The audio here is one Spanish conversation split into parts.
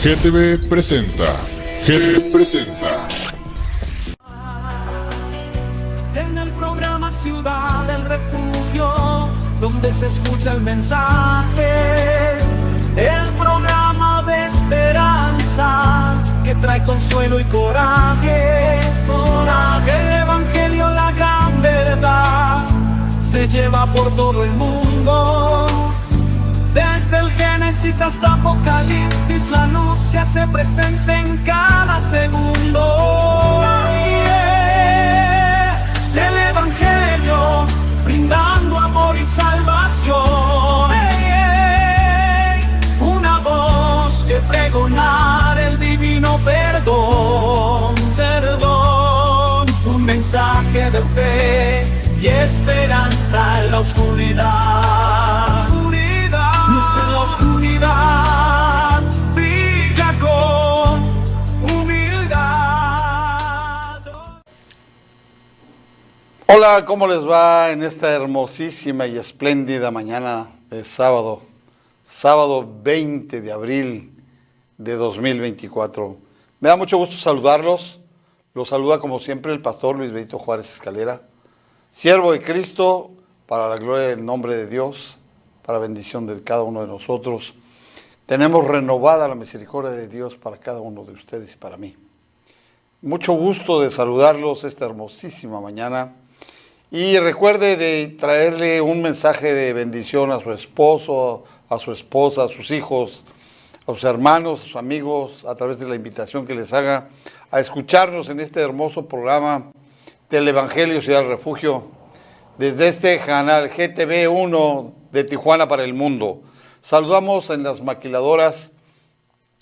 GTV presenta. GTV presenta. En el programa Ciudad del Refugio, donde se escucha el mensaje, el programa de esperanza que trae consuelo y coraje. El evangelio, la gran verdad, se lleva por todo el mundo. Desde el Génesis hasta Apocalipsis, la luz se hace presente en cada segundo. El evangelio, brindando amor y salvación. Una voz que pregonar el divino perdón. Un mensaje de fe y esperanza en la oscuridad. Luz en la oscuridad, brilla con humildad. Hola, ¿cómo les va en esta hermosísima y espléndida mañana de sábado? Sábado 20 de abril de 2024. Me da mucho gusto saludarlos. Los saluda como siempre el pastor Luis Benito Juárez Escalera, siervo de Cristo, para la gloria del nombre de Dios, para bendición de cada uno de nosotros. Tenemos renovada la misericordia de Dios para cada uno de ustedes y para mí. Mucho gusto de saludarlos esta hermosísima mañana. Y recuerde de traerle un mensaje de bendición a su esposo, a su esposa, a sus hijos, a sus hermanos, a sus amigos, a través de la invitación que les haga a escucharnos en este hermoso programa del Evangelio Ciudad del Refugio, desde este canal GTV 1 de Tijuana para el mundo. Saludamos en las maquiladoras,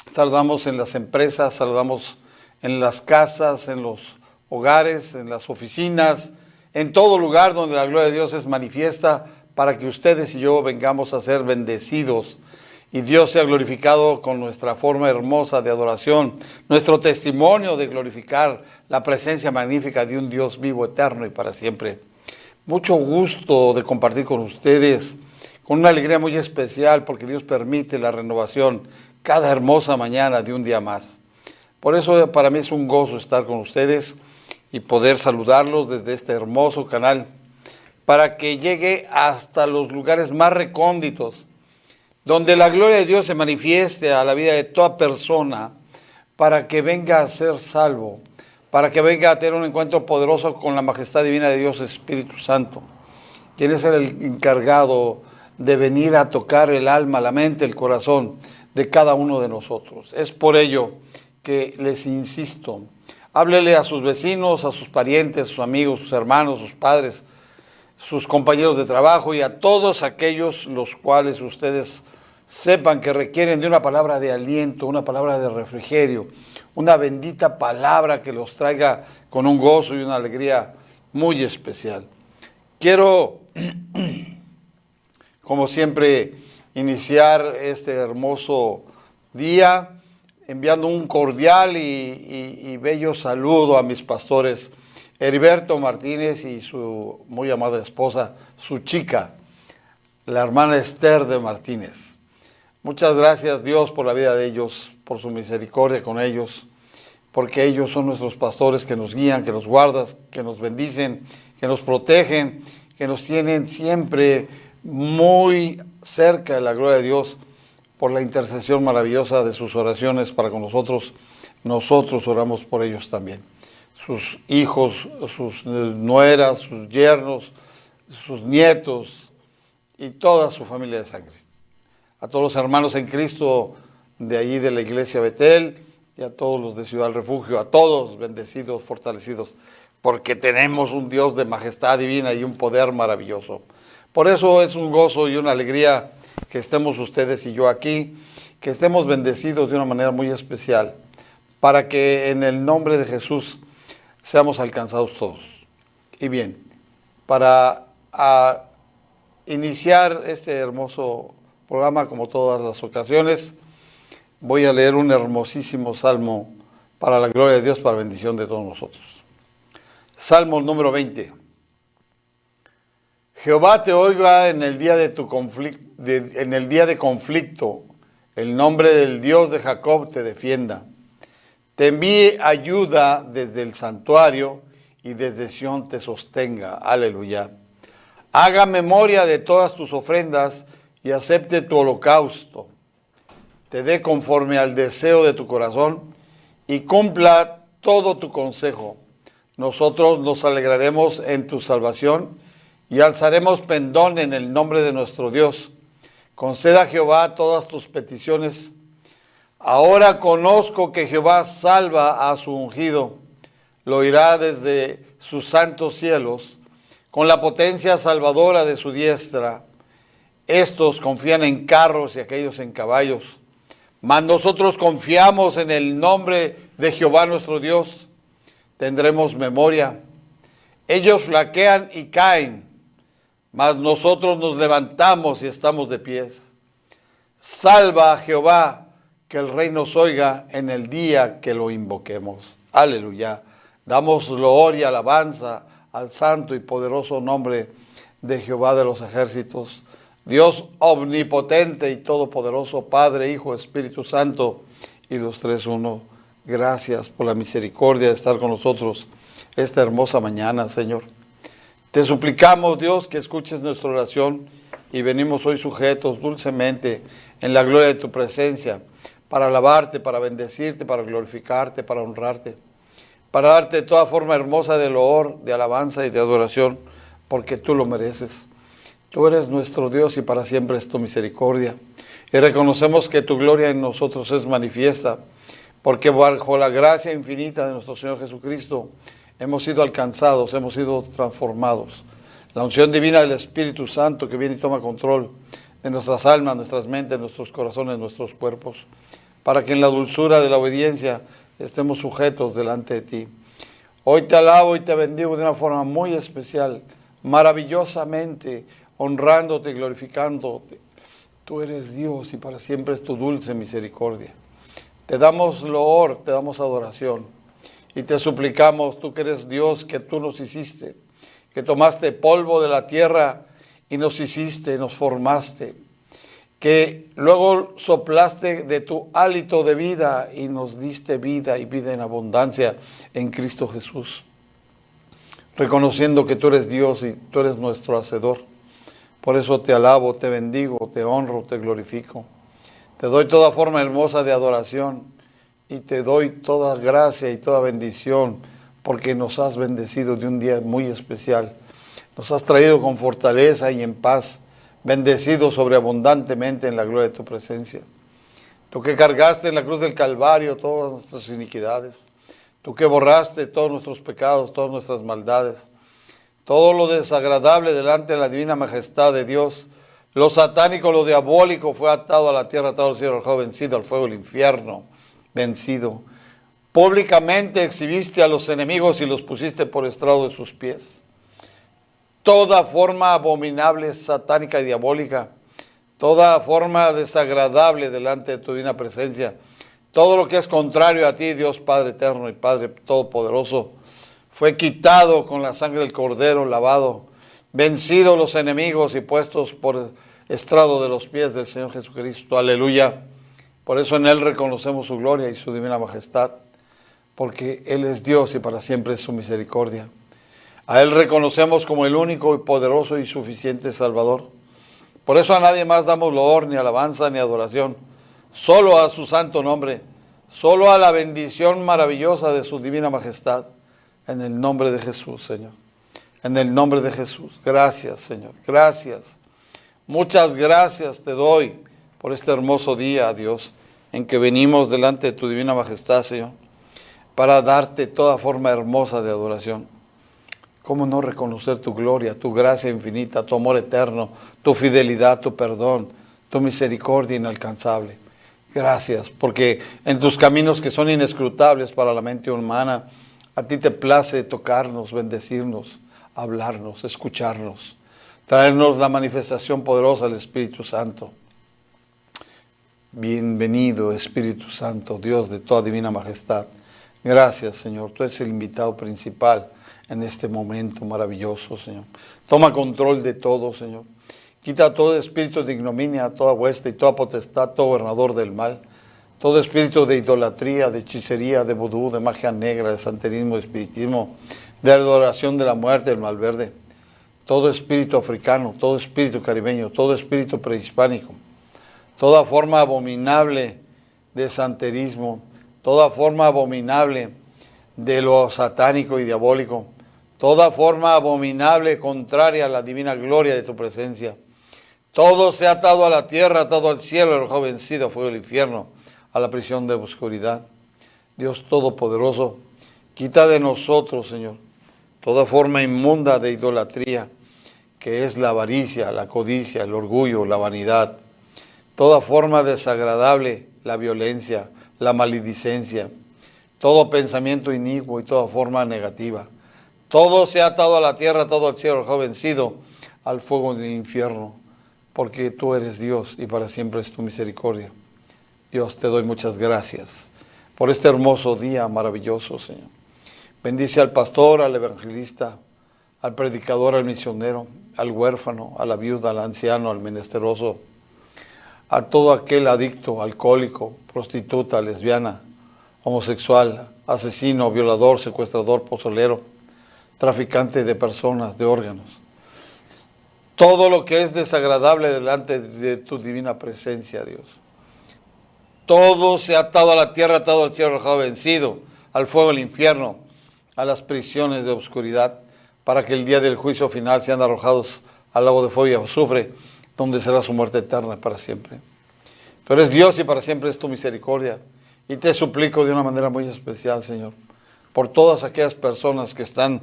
saludamos en las empresas, saludamos en las casas, en los hogares, en las oficinas, en todo lugar donde la gloria de Dios es manifiesta, para que ustedes y yo vengamos a ser bendecidos y Dios sea glorificado con nuestra forma hermosa de adoración, nuestro testimonio de glorificar la presencia magnífica de un Dios vivo, eterno y para siempre. Mucho gusto de compartir con ustedes, con una alegría muy especial, porque Dios permite la renovación cada hermosa mañana de un día más. Por eso para mí es un gozo estar con ustedes y poder saludarlos desde este hermoso canal, para que llegue hasta los lugares más recónditos, donde la gloria de Dios se manifieste a la vida de toda persona, para que venga a ser salvo, para que venga a tener un encuentro poderoso con la majestad divina de Dios Espíritu Santo, quien es el encargado de venir a tocar el alma, la mente, el corazón de cada uno de nosotros. Es por ello que les insisto, háblele a sus vecinos, a sus parientes, a sus amigos, sus hermanos, sus padres, sus compañeros de trabajo y a todos aquellos los cuales ustedes sepan que requieren de una palabra de aliento, una palabra de refrigerio, una bendita palabra que los traiga con un gozo y una alegría muy especial. Quiero, como siempre, iniciar este hermoso día enviando un cordial y bello saludo a mis pastores Heriberto Martínez y su muy amada esposa, su chica, la hermana Esther de Martínez. Muchas gracias, Dios, por la vida de ellos, por su misericordia con ellos, porque ellos son nuestros pastores que nos guían, que nos guardan, que nos bendicen, que nos protegen, que nos tienen siempre muy cerca de la gloria de Dios por la intercesión maravillosa de sus oraciones para con nosotros. Nosotros oramos por ellos también. Sus hijos, sus nueras, sus yernos, sus nietos y toda su familia de sangre. A todos los hermanos en Cristo de allí de la iglesia Betel y a todos los de Ciudad del Refugio, a todos bendecidos, fortalecidos, porque tenemos un Dios de majestad divina y un poder maravilloso. Por eso es un gozo y una alegría que estemos ustedes y yo aquí, que estemos bendecidos de una manera muy especial, para que en el nombre de Jesús seamos alcanzados todos. Y bien, para iniciar este hermoso programa, como todas las ocasiones, voy a leer un hermosísimo salmo para la gloria de Dios, para bendición de todos nosotros. Salmo número 20. Jehová te oiga en el día de tu conflicto, el nombre del Dios de Jacob te defienda. Te envíe ayuda desde el santuario y desde Sión te sostenga. Aleluya. Haga memoria de todas tus ofrendas y acepte tu holocausto. Te dé conforme al deseo de tu corazón y cumpla todo tu consejo. Nosotros nos alegraremos en tu salvación y alzaremos pendón en el nombre de nuestro Dios. Conceda a Jehová todas tus peticiones. Ahora conozco que Jehová salva a su ungido. Lo oirá desde sus santos cielos, con la potencia salvadora de su diestra. Estos confían en carros y aquellos en caballos. Mas nosotros confiamos en el nombre de Jehová nuestro Dios. Tendremos memoria. Ellos flaquean y caen, mas nosotros nos levantamos y estamos de pies. Salva a Jehová, que el rey nos oiga en el día que lo invoquemos. Aleluya. Damos gloria y alabanza al santo y poderoso nombre de Jehová de los ejércitos. Dios omnipotente y todopoderoso, Padre, Hijo, Espíritu Santo y los tres uno. Gracias por la misericordia de estar con nosotros esta hermosa mañana, Señor. Te suplicamos, Dios, que escuches nuestra oración y venimos hoy sujetos dulcemente en la gloria de tu presencia para alabarte, para bendecirte, para glorificarte, para honrarte, para darte toda forma hermosa de loor, de alabanza y de adoración, porque tú lo mereces. Tú eres nuestro Dios y para siempre es tu misericordia. Y reconocemos que tu gloria en nosotros es manifiesta, porque bajo la gracia infinita de nuestro Señor Jesucristo hemos sido alcanzados, hemos sido transformados. La unción divina del Espíritu Santo que viene y toma control de nuestras almas, nuestras mentes, nuestros corazones, nuestros cuerpos, para que en la dulzura de la obediencia estemos sujetos delante de ti. Hoy te alabo y te bendigo de una forma muy especial, maravillosamente, honrándote y glorificándote. Tú eres Dios y para siempre es tu dulce misericordia. Te damos loor, te damos adoración y te suplicamos, tú que eres Dios, que tú nos hiciste, que tomaste polvo de la tierra y nos hiciste, nos formaste, que luego soplaste de tu hálito de vida y nos diste vida y vida en abundancia en Cristo Jesús. Reconociendo que tú eres Dios y tú eres nuestro hacedor. Por eso te alabo, te bendigo, te honro, te glorifico. Te doy toda forma hermosa de adoración y te doy toda gracia y toda bendición porque nos has bendecido de un día muy especial. Nos has traído con fortaleza y en paz, bendecido sobreabundantemente en la gloria de tu presencia. Tú que cargaste en la cruz del Calvario todas nuestras iniquidades. Tú que borraste todos nuestros pecados, todas nuestras maldades. Todo lo desagradable delante de la divina majestad de Dios. Lo satánico, lo diabólico fue atado a la tierra, atado al cielo, arrojado, vencido al fuego del infierno, vencido. Públicamente exhibiste a los enemigos y los pusiste por estrado de sus pies. Toda forma abominable, satánica y diabólica, toda forma desagradable delante de tu divina presencia, todo lo que es contrario a ti, Dios Padre eterno y Padre todopoderoso, fue quitado con la sangre del Cordero, lavado, vencidos los enemigos y puestos por estrado de los pies del Señor Jesucristo. Aleluya. Por eso en Él reconocemos su gloria y su divina majestad, porque Él es Dios y para siempre es su misericordia. A Él reconocemos como el único y poderoso y suficiente Salvador. Por eso a nadie más damos loor, ni alabanza, ni adoración. Solo a su santo nombre, solo a la bendición maravillosa de su divina majestad. En el nombre de Jesús, Señor. En el nombre de Jesús. Gracias, Señor. Gracias. Muchas gracias te doy por este hermoso día, Dios, en que venimos delante de tu divina majestad, Señor, para darte toda forma hermosa de adoración. ¿Cómo no reconocer tu gloria, tu gracia infinita, tu amor eterno, tu fidelidad, tu perdón, tu misericordia inalcanzable? Gracias, porque en tus caminos que son inescrutables para la mente humana, a ti te place tocarnos, bendecirnos, hablarnos, escucharnos, traernos la manifestación poderosa del Espíritu Santo. Bienvenido, Espíritu Santo, Dios de toda divina majestad. Gracias, Señor. Tú eres el invitado principal en este momento maravilloso, Señor. Toma control de todo, Señor. Quita todo espíritu de ignominia, toda hueste y toda potestad, todo gobernador del mal, todo espíritu de idolatría, de hechicería, de vudú, de magia negra, de santerismo, de espiritismo, de adoración de la muerte, del malverde, todo espíritu africano, todo espíritu caribeño, todo espíritu prehispánico, toda forma abominable de santerismo, toda forma abominable de lo satánico y diabólico, toda forma abominable contraria a la divina gloria de tu presencia. Todo se ha atado a la tierra, atado al cielo, arrojado vencido a fuego del infierno, a la prisión de oscuridad. Dios Todopoderoso, quita de nosotros, Señor, toda forma inmunda de idolatría, que es la avaricia, la codicia, el orgullo, la vanidad, toda forma desagradable, la violencia, la maledicencia, todo pensamiento inicuo y toda forma negativa. Todo se ha atado a la tierra, atado al cielo, arrojado vencido al fuego del infierno, porque tú eres Dios y para siempre es tu misericordia. Dios, te doy muchas gracias por este hermoso día maravilloso, Señor. Bendice al pastor, al evangelista, al predicador, al misionero, al huérfano, a la viuda, al anciano, al menesteroso, a todo aquel adicto, alcohólico, prostituta, lesbiana, homosexual, asesino, violador, secuestrador, pozolero, traficante de personas, de órganos. Todo lo que es desagradable delante de tu divina presencia, Dios. Todo se ha atado a la tierra, atado al cielo, arrojado vencido, al fuego del infierno, a las prisiones de oscuridad, para que el día del juicio final sean arrojados al lago de fuego y azufre, donde será su muerte eterna para siempre. Tú eres Dios y para siempre es tu misericordia. Y te suplico de una manera muy especial, Señor, por todas aquellas personas que están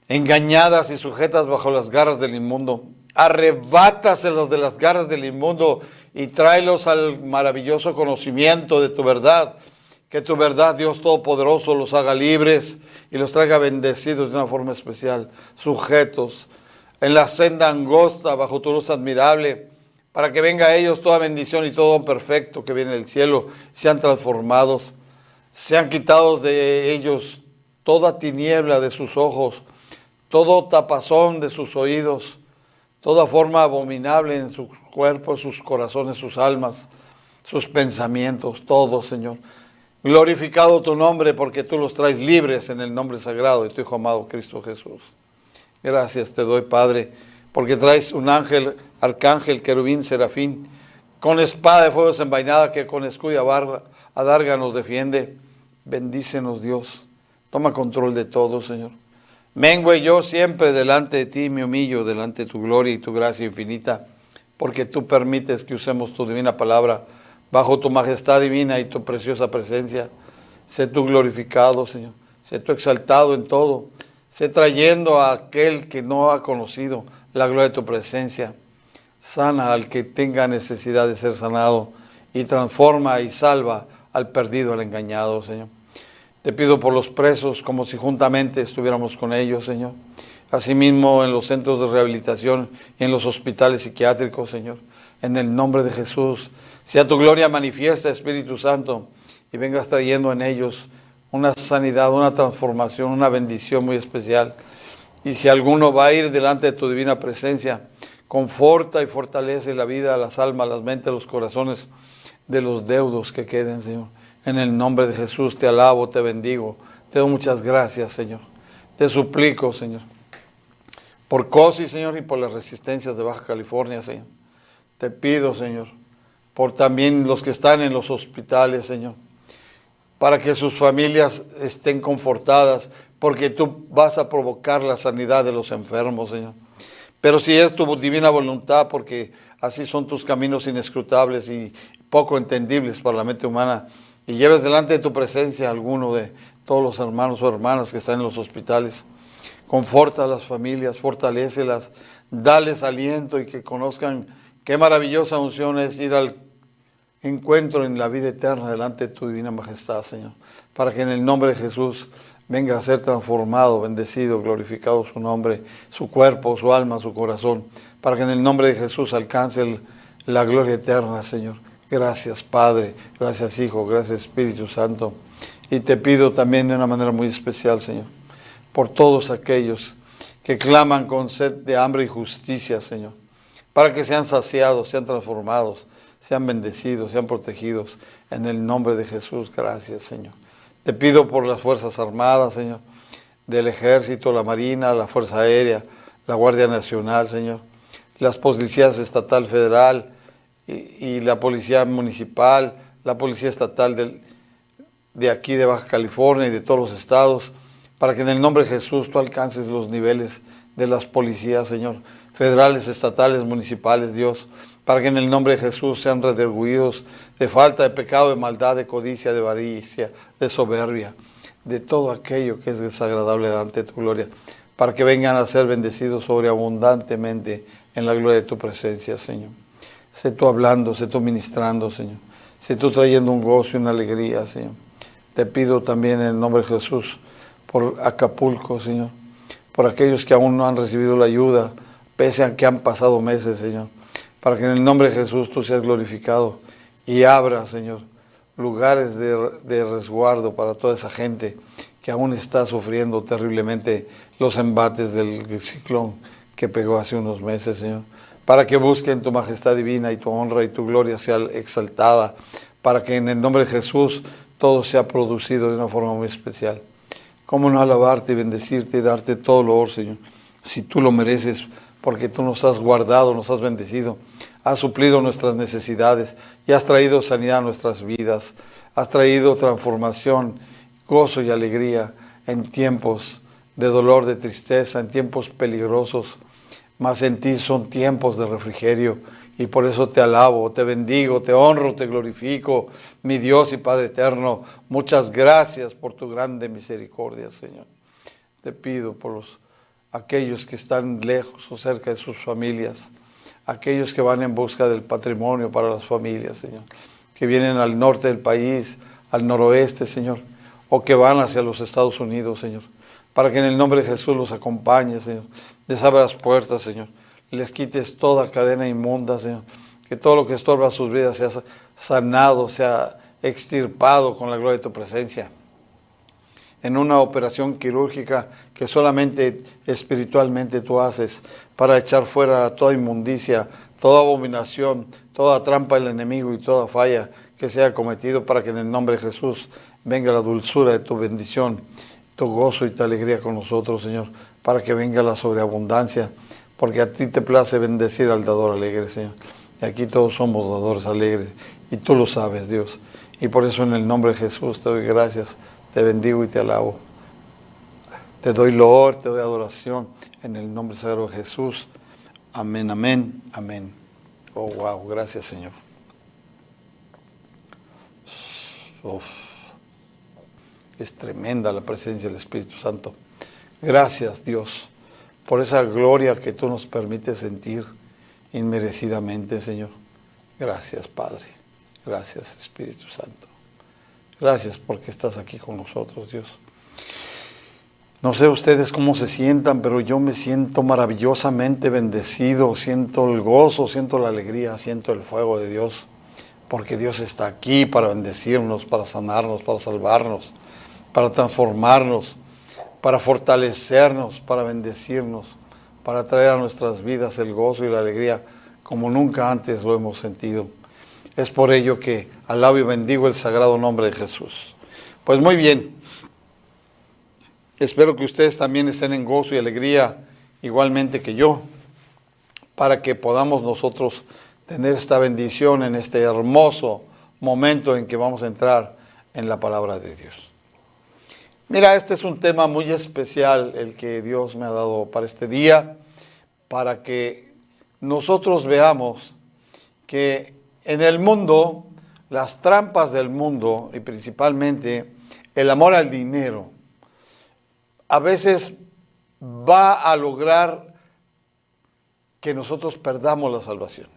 engañadas y sujetas bajo las garras del inmundo. Arrebátaselos de las garras del inmundo y tráelos al maravilloso conocimiento de tu verdad. Que tu verdad, Dios Todopoderoso, los haga libres y los traiga bendecidos de una forma especial, sujetos en la senda angosta bajo tu luz admirable, para que venga a ellos toda bendición y todo don perfecto que viene del cielo, sean transformados, sean quitados de ellos toda tiniebla de sus ojos, todo tapazón de sus oídos, toda forma abominable en su cuerpo, sus corazones, sus almas, sus pensamientos, todo, Señor. Glorificado tu nombre porque tú los traes libres en el nombre sagrado de tu Hijo amado Cristo Jesús. Gracias te doy, Padre, porque traes un ángel, arcángel, querubín, serafín, con espada de fuego desenvainada que con escudo y adarga nos defiende. Bendícenos, Dios. Toma control de todo, Señor. Mengue yo siempre delante de ti, me humillo delante de tu gloria y tu gracia infinita, porque tú permites que usemos tu divina palabra bajo tu majestad divina y tu preciosa presencia. Sé tú glorificado, Señor. Sé tú exaltado en todo. Sé trayendo a aquel que no ha conocido la gloria de tu presencia. Sana al que tenga necesidad de ser sanado y transforma y salva al perdido, al engañado, Señor. Te pido por los presos como si juntamente estuviéramos con ellos, Señor. Asimismo en los centros de rehabilitación y en los hospitales psiquiátricos, Señor. En el nombre de Jesús, sea tu gloria manifiesta, Espíritu Santo, y vengas trayendo en ellos una sanidad, una transformación, una bendición muy especial. Y si alguno va a ir delante de tu divina presencia, conforta y fortalece la vida, las almas, las mentes, los corazones de los deudos que queden, Señor. En el nombre de Jesús te alabo, te bendigo, te doy muchas gracias, Señor. Te suplico, Señor, por COSI, Señor, y por las resistencias de Baja California, Señor. Te pido, Señor, por también los que están en los hospitales, Señor, para que sus familias estén confortadas, porque tú vas a provocar la sanidad de los enfermos, Señor. Pero si es tu divina voluntad, porque así son tus caminos inescrutables y poco entendibles para la mente humana, y lleves delante de tu presencia a alguno de todos los hermanos o hermanas que están en los hospitales, conforta a las familias, fortalécelas, dales aliento y que conozcan qué maravillosa unción es ir al encuentro en la vida eterna delante de tu divina majestad, Señor, para que en el nombre de Jesús venga a ser transformado, bendecido, glorificado su nombre, su cuerpo, su alma, su corazón, para que en el nombre de Jesús alcance la gloria eterna, Señor. Gracias, Padre, gracias, Hijo, gracias, Espíritu Santo. Y te pido también de una manera muy especial, Señor, por todos aquellos que claman con sed de hambre y justicia, Señor, para que sean saciados, sean transformados, sean bendecidos, sean protegidos. En el nombre de Jesús, gracias, Señor. Te pido por las Fuerzas Armadas, Señor, del Ejército, la Marina, la Fuerza Aérea, la Guardia Nacional, Señor, las policías estatal, federal y la Policía Municipal, la Policía Estatal de aquí de Baja California y de todos los estados, para que en el nombre de Jesús tú alcances los niveles de las policías, Señor, federales, estatales, municipales, Dios, para que en el nombre de Jesús sean redarguidos de falta, de pecado, de maldad, de codicia, de avaricia, de soberbia, de todo aquello que es desagradable delante de tu gloria, para que vengan a ser bendecidos sobreabundantemente en la gloria de tu presencia, Señor. Sé tú hablando, sé tú ministrando, Señor. Sé tú trayendo un gozo y una alegría, Señor. Te pido también en el nombre de Jesús por Acapulco, Señor, por aquellos que aún no han recibido la ayuda, pese a que han pasado meses, Señor, para que en el nombre de Jesús tú seas glorificado y abra, Señor, lugares de resguardo para toda esa gente que aún está sufriendo terriblemente los embates del ciclón que pegó hace unos meses, Señor, para que busquen tu majestad divina y tu honra y tu gloria sea exaltada, para que en el nombre de Jesús todo sea producido de una forma muy especial. ¿Cómo no alabarte y bendecirte y darte todo el honor, Señor? Si tú lo mereces, porque tú nos has guardado, nos has bendecido, has suplido nuestras necesidades y has traído sanidad a nuestras vidas, has traído transformación, gozo y alegría en tiempos de dolor, de tristeza, en tiempos peligrosos, mas en ti son tiempos de refrigerio. Y por eso te alabo, te bendigo, te honro, te glorifico, mi Dios y Padre eterno. Muchas gracias por tu grande misericordia, Señor. Te pido por aquellos que están lejos o cerca de sus familias, aquellos que van en busca del patrimonio para las familias, Señor, que vienen al norte del país, al noroeste, Señor, o que van hacia los Estados Unidos, Señor, para que en el nombre de Jesús los acompañes, Señor. Les abra las puertas, Señor. Les quites toda cadena inmunda, Señor. Que todo lo que estorba sus vidas sea sanado, sea extirpado con la gloria de tu presencia. En una operación quirúrgica que solamente espiritualmente tú haces para echar fuera toda inmundicia, toda abominación, toda trampa del enemigo y toda falla que sea cometido, para que en el nombre de Jesús venga la dulzura de tu bendición, tu gozo y tu alegría con nosotros, Señor, para que venga la sobreabundancia, porque a ti te place bendecir al dador alegre, Señor. Y aquí todos somos dadores alegres, y tú lo sabes, Dios. Y por eso en el nombre de Jesús te doy gracias, te bendigo y te alabo. Te doy loor, te doy adoración, en el nombre sagrado de Jesús. Amén, amén, amén. Oh, wow, gracias, Señor. Uf, es tremenda la presencia del Espíritu Santo. Gracias, Dios, por esa gloria que tú nos permites sentir inmerecidamente, Señor. Gracias, Padre. Gracias, Espíritu Santo. Gracias porque estás aquí con nosotros, Dios. No sé ustedes cómo se sientan, pero yo me siento maravillosamente bendecido. Siento el gozo, siento la alegría, siento el fuego de Dios. Porque Dios está aquí para bendecirnos, para sanarnos, para salvarnos, para transformarnos, para fortalecernos, para bendecirnos, para traer a nuestras vidas el gozo y la alegría como nunca antes lo hemos sentido. Es por ello que alabo y bendigo el sagrado nombre de Jesús. Pues muy bien, espero que ustedes también estén en gozo y alegría igualmente que yo, para que podamos nosotros tener esta bendición en este hermoso momento en que vamos a entrar en la palabra de Dios. Mira, este es un tema muy especial el que Dios me ha dado para este día, para que nosotros veamos que en el mundo, las trampas del mundo y principalmente el amor al dinero, a veces va a lograr que nosotros perdamos la salvación.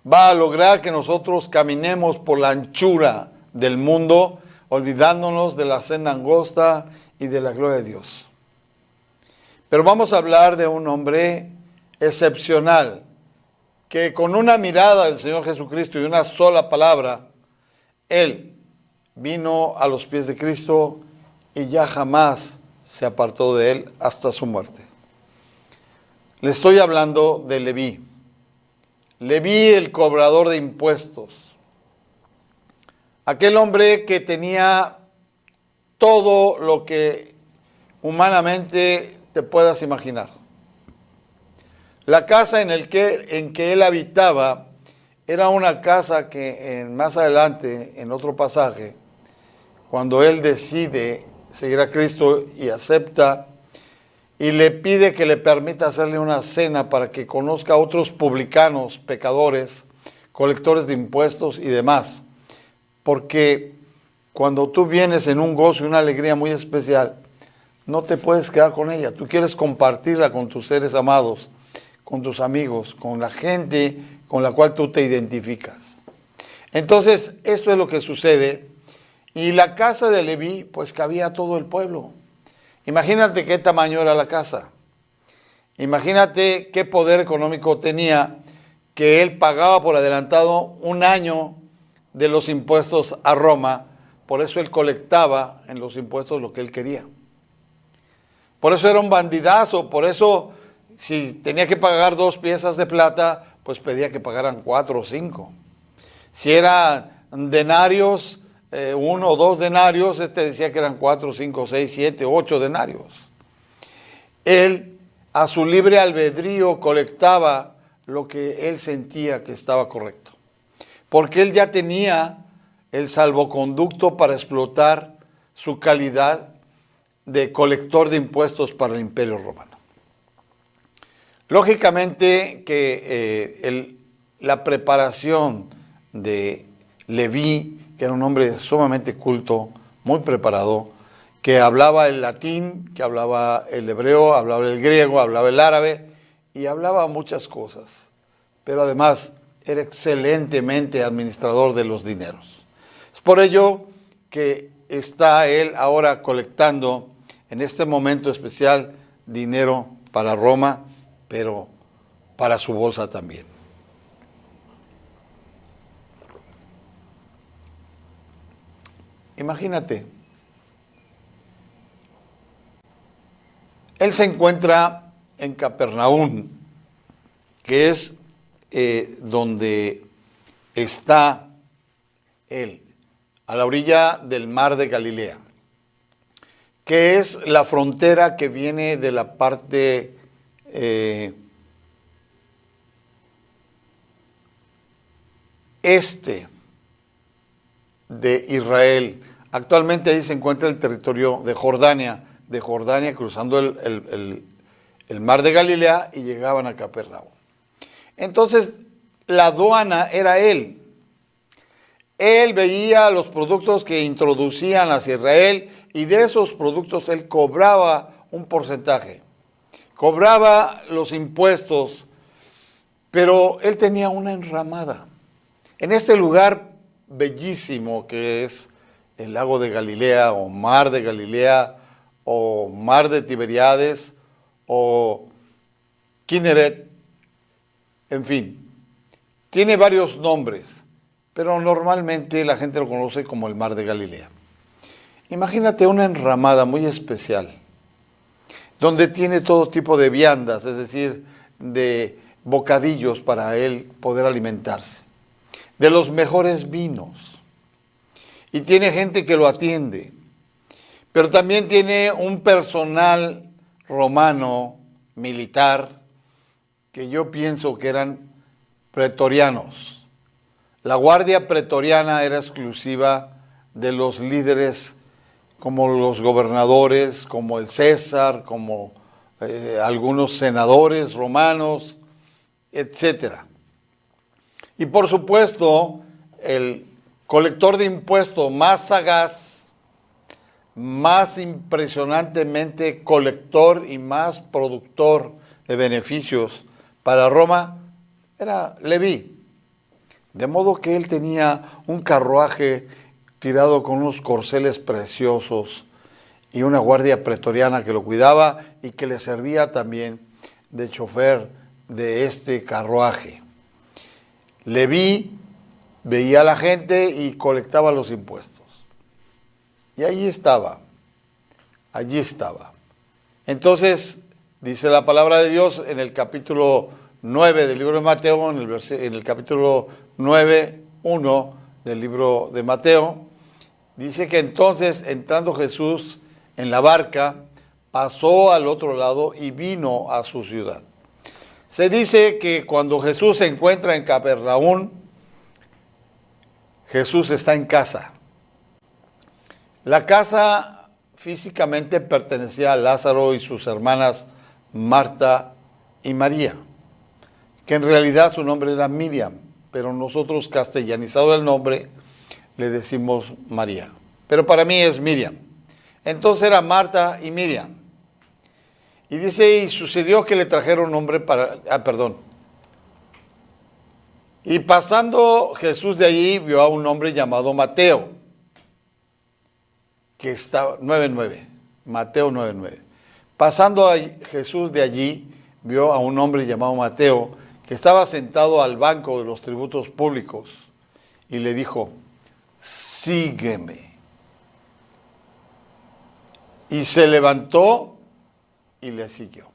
Va a lograr que nosotros caminemos por la anchura del mundo, olvidándonos de la senda angosta y de la gloria de Dios. Pero vamos a hablar de un hombre excepcional, que con una mirada del Señor Jesucristo y una sola palabra, Él vino a los pies de Cristo y ya jamás se apartó de él hasta su muerte. Le estoy hablando de Leví. Leví, el cobrador de impuestos. Aquel hombre que tenía todo lo que humanamente te puedas imaginar. La casa en que él habitaba era una casa que más adelante, en otro pasaje, cuando él decide seguir a Cristo y acepta y le pide que le permita hacerle una cena para que conozca a otros publicanos, pecadores, colectores de impuestos y demás. Porque cuando tú vienes en un gozo y una alegría muy especial, no te puedes quedar con ella. Tú quieres compartirla con tus seres amados, con tus amigos, con la gente con la cual tú te identificas. Entonces, esto es lo que sucede. Y la casa de Leví, pues cabía todo el pueblo. Imagínate qué tamaño era la casa. Imagínate qué poder económico tenía, que él pagaba por adelantado un año de los impuestos a Roma. Por eso él colectaba en los impuestos lo que él quería. Por eso era un bandidazo. Por eso, si tenía que pagar 2 piezas de plata, pues pedía que pagaran 4 o 5. Si eran denarios, 1 o 2 denarios, decía que eran 4, 5, 6, 7, 8 denarios. Él, a su libre albedrío, colectaba lo que él sentía que estaba correcto. Porque él ya tenía el salvoconducto para explotar su calidad de colector de impuestos para el Imperio Romano. Lógicamente que la preparación de Leví, que era un hombre sumamente culto, muy preparado, que hablaba el latín, que hablaba el hebreo, hablaba el griego, hablaba el árabe y hablaba muchas cosas. Pero además era excelentemente administrador de los dineros. Es por ello que está él ahora colectando en este momento especial dinero para Roma, pero para su bolsa también. Imagínate, él se encuentra en Capernaum, que es donde está él, a la orilla del mar de Galilea, que es la frontera que viene de la parte este de Israel. Actualmente ahí se encuentra el territorio de Jordania cruzando el mar de Galilea y llegaban a Capernaum. Entonces, la aduana era él. Él veía los productos que introducían hacia Israel y de esos productos él cobraba un porcentaje. Cobraba los impuestos, pero él tenía una enramada. En este lugar bellísimo que es el lago de Galilea o mar de Galilea o mar de Tiberíades o Kinneret, en fin, tiene varios nombres, pero normalmente la gente lo conoce como el mar de Galilea. Imagínate una enramada muy especial, donde tiene todo tipo de viandas, es decir, de bocadillos para él poder alimentarse, de los mejores vinos, y tiene gente que lo atiende, pero también tiene un personal romano, militar, que yo pienso que eran pretorianos. La guardia pretoriana era exclusiva de los líderes como los gobernadores, como el César, como algunos senadores romanos, etc. Y por supuesto, el colector de impuestos más sagaz, más impresionantemente colector y más productor de beneficios para Roma, era Leví. De modo que él tenía un carruaje tirado con unos corceles preciosos y una guardia pretoriana que lo cuidaba y que le servía también de chofer de este carruaje. Leví veía a la gente y colectaba los impuestos. Y allí estaba, Entonces, dice la palabra de Dios en el capítulo 9 del libro de Mateo, en el capítulo 9:1 del libro de Mateo, dice que entonces, entrando Jesús en la barca, pasó al otro lado y vino a su ciudad. Se dice que cuando Jesús se encuentra en Capernaum, Jesús está en casa. La casa físicamente pertenecía a Lázaro y sus hermanas Marta y María, que en realidad su nombre era Miriam, pero nosotros, castellanizado el nombre, le decimos María. Pero para mí es Miriam. Entonces era Marta y Miriam. Y dice, y sucedió que le trajeron hombre Y pasando Jesús de allí, vio a un hombre llamado Mateo, que estaba, 9:9, Mateo 9:9. Pasando a Jesús de allí, vio a un hombre llamado Mateo, que estaba sentado al banco de los tributos públicos, y le dijo, sígueme. Y se levantó y le siguió.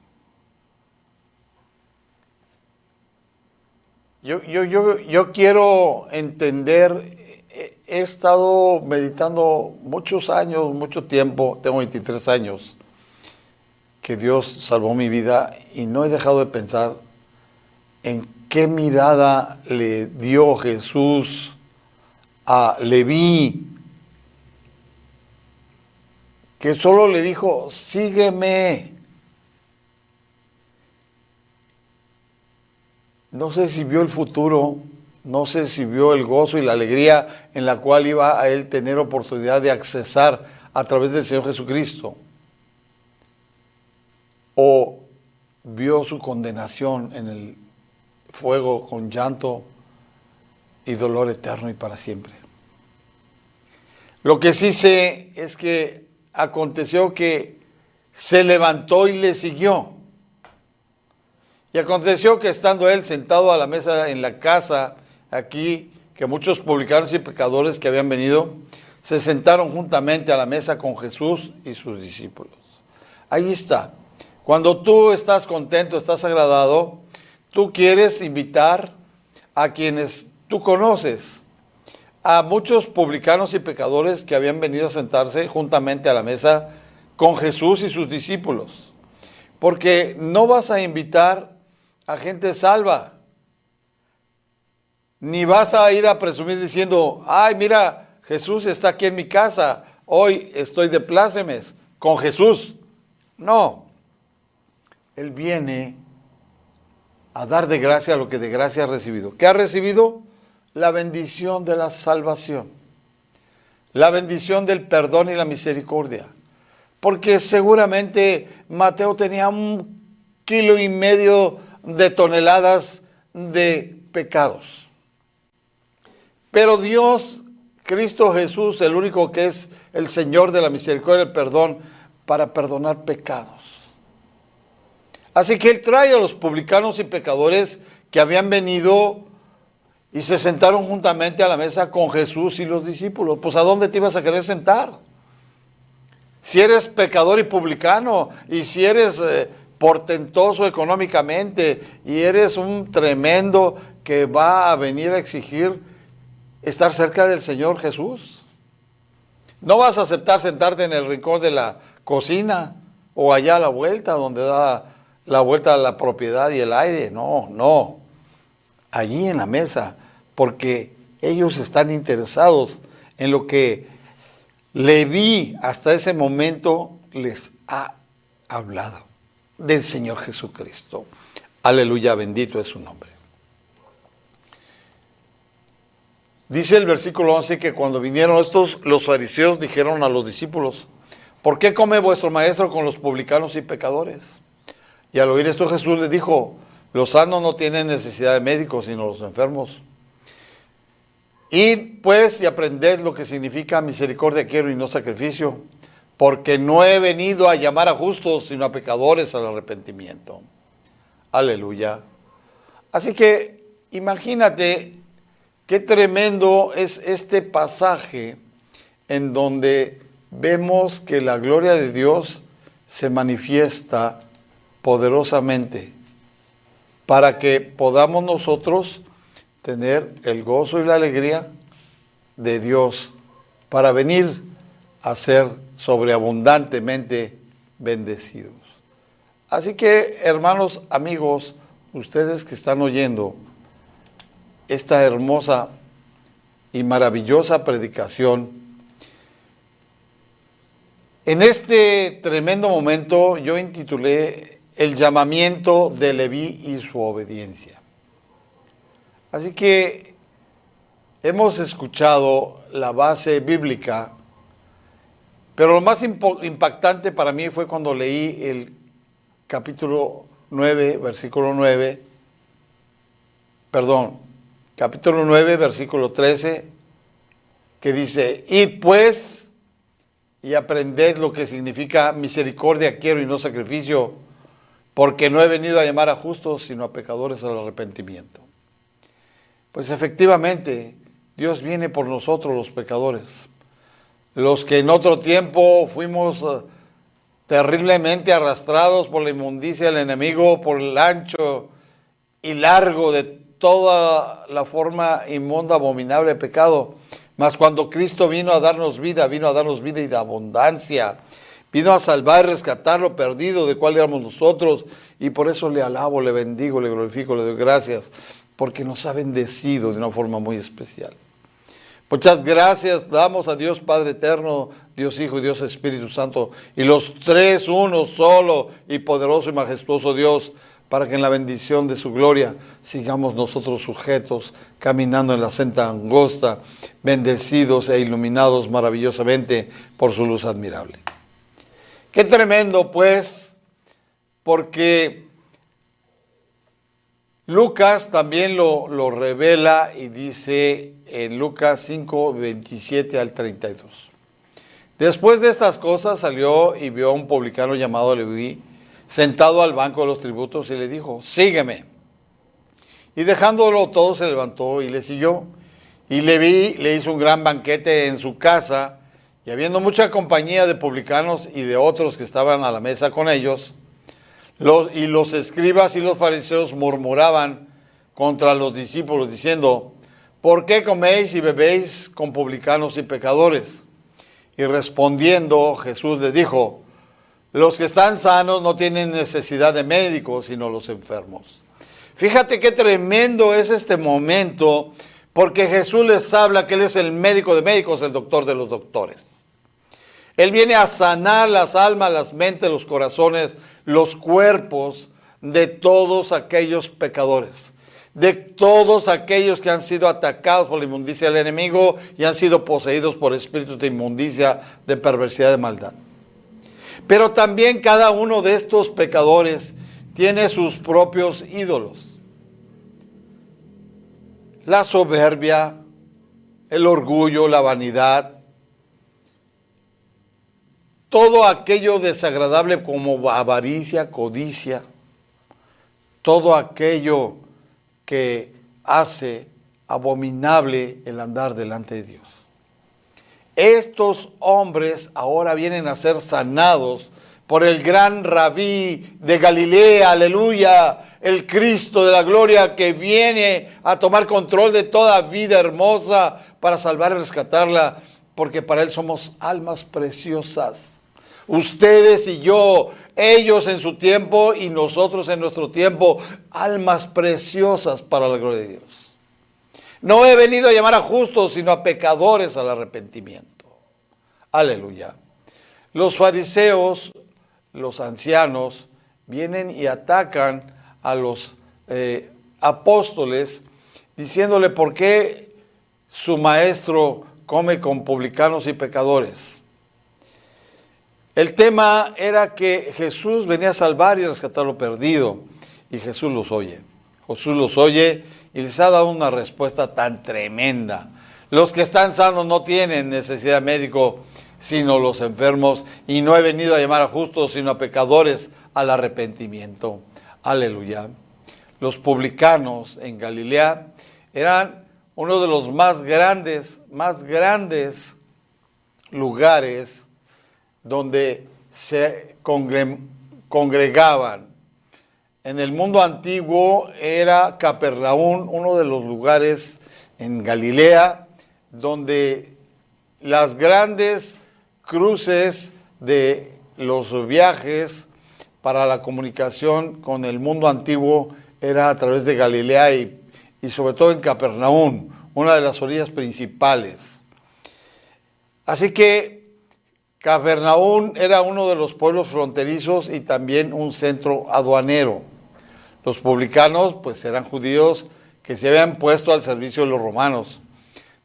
Yo quiero entender, he estado meditando muchos años, mucho tiempo, tengo 23 años, que Dios salvó mi vida y no he dejado de pensar en qué mirada le dio Jesús a Leví, que solo le dijo, sígueme. No sé si vio el futuro, no sé si vio el gozo y la alegría en la cual iba a él tener oportunidad de accesar a través del Señor Jesucristo, o vio su condenación en el fuego con llanto y dolor eterno y para siempre. Lo que sí sé es que aconteció que se levantó y le siguió. Y aconteció que estando él sentado a la mesa en la casa, aquí, que muchos publicanos y pecadores que habían venido, se sentaron juntamente a la mesa con Jesús y sus discípulos. Ahí está. Cuando tú estás contento, estás agradado, tú quieres invitar a quienes tú conoces, a muchos publicanos y pecadores que habían venido a sentarse juntamente a la mesa con Jesús y sus discípulos. Porque no vas a invitar a gente salva, ni vas a ir a presumir diciendo, ay, mira, Jesús está aquí en mi casa, hoy estoy de plácemes con Jesús. No, Él viene a dar de gracia lo que de gracia ha recibido. ¿Qué ha recibido? La bendición de la salvación, la bendición del perdón y la misericordia. Porque seguramente Mateo tenía 1,5 kilos de toneladas de pecados. Pero Dios, Cristo Jesús, el único que es el Señor de la misericordia y el perdón, para perdonar pecados. Así que Él trae a los publicanos y pecadores que habían venido y se sentaron juntamente a la mesa con Jesús y los discípulos. Pues ¿a dónde te ibas a querer sentar? Si eres pecador y publicano, y si eres portentoso económicamente, y eres un tremendo que va a venir a exigir estar cerca del Señor Jesús, no vas a aceptar sentarte en el rincón de la cocina o allá a la vuelta, donde da la vuelta a la propiedad y el aire. No. Allí en la mesa, porque ellos están interesados en lo que Leví hasta ese momento les ha hablado del Señor Jesucristo. Aleluya, bendito es su nombre. Dice el versículo 11 que cuando vinieron estos, los fariseos dijeron a los discípulos, ¿por qué come vuestro maestro con los publicanos y pecadores? Y al oír esto Jesús les dijo, los sanos no tienen necesidad de médicos, sino los enfermos. Id pues y aprended lo que significa misericordia quiero y no sacrificio, porque no he venido a llamar a justos, sino a pecadores al arrepentimiento. Aleluya. Así que imagínate qué tremendo es este pasaje en donde vemos que la gloria de Dios se manifiesta poderosamente para que podamos nosotros tener el gozo y la alegría de Dios para venir a ser sobreabundantemente bendecidos. Así que, hermanos, amigos, ustedes que están oyendo esta hermosa y maravillosa predicación, en este tremendo momento yo intitulé El llamamiento de Leví y su obediencia. Así que hemos escuchado la base bíblica, pero lo más impactante para mí fue cuando leí el capítulo 9, versículo 9, capítulo 9, versículo 13, que dice: id pues y aprended lo que significa misericordia quiero y no sacrificio, porque no he venido a llamar a justos, sino a pecadores al arrepentimiento. Pues efectivamente, Dios viene por nosotros los pecadores, los que en otro tiempo fuimos terriblemente arrastrados por la inmundicia del enemigo, por el ancho y largo de toda la forma inmunda, abominable de pecado. Mas cuando Cristo vino a darnos vida y de abundancia, vino a salvar y rescatar lo perdido de cual éramos nosotros, y por eso le alabo, le bendigo, le glorifico, le doy gracias, porque nos ha bendecido de una forma muy especial. Muchas gracias damos a Dios Padre Eterno, Dios Hijo y Dios Espíritu Santo, y los tres uno solo y poderoso y majestuoso Dios, para que en la bendición de su gloria sigamos nosotros sujetos, caminando en la senda angosta, bendecidos e iluminados maravillosamente por su luz admirable. Qué tremendo, pues, porque Lucas también lo revela y dice en Lucas 5, 27 al 32. Después de estas cosas salió y vio a un publicano llamado Leví sentado al banco de los tributos y le dijo: sígueme. Y dejándolo todo se levantó y le siguió. Y Leví le hizo un gran banquete en su casa, y habiendo mucha compañía de publicanos y de otros que estaban a la mesa con ellos, los escribas y los fariseos murmuraban contra los discípulos diciendo: ¿por qué coméis y bebéis con publicanos y pecadores? Y respondiendo Jesús les dijo: los que están sanos no tienen necesidad de médicos, sino los enfermos. Fíjate qué tremendo es este momento, porque Jesús les habla que Él es el médico de médicos, el doctor de los doctores. Él viene a sanar las almas, las mentes, los corazones, los cuerpos de todos aquellos pecadores, de todos aquellos que han sido atacados por la inmundicia del enemigo y han sido poseídos por espíritus de inmundicia, de perversidad, de maldad. Pero también cada uno de estos pecadores tiene sus propios ídolos. La soberbia, el orgullo, la vanidad, todo aquello desagradable como avaricia, codicia, todo aquello que hace abominable el andar delante de Dios. Estos hombres ahora vienen a ser sanados por el gran Rabí de Galilea, aleluya, el Cristo de la gloria que viene a tomar control de toda vida hermosa para salvar y rescatarla, porque para Él somos almas preciosas. Ustedes y yo, ellos en su tiempo y nosotros en nuestro tiempo, almas preciosas para la gloria de Dios. No he venido a llamar a justos, sino a pecadores al arrepentimiento. Aleluya. Los fariseos, los ancianos, vienen y atacan a los apóstoles, diciéndole por qué su maestro come con publicanos y pecadores. El tema era que Jesús venía a salvar y rescatar lo perdido, y Jesús los oye. Jesús los oye y les ha dado una respuesta tan tremenda. Los que están sanos no tienen necesidad de médico, sino los enfermos, y no he venido a llamar a justos, sino a pecadores al arrepentimiento. Aleluya. Los publicanos en Galilea eran uno de los más grandes lugares donde se congregaban. En el mundo antiguo era Capernaum uno de los lugares en Galilea donde las grandes cruces de los viajes para la comunicación con el mundo antiguo era a través de Galilea y sobre todo en Capernaum, una de las orillas principales. Así que Capernaum era uno de los pueblos fronterizos y también un centro aduanero. Los publicanos pues eran judíos que se habían puesto al servicio de los romanos,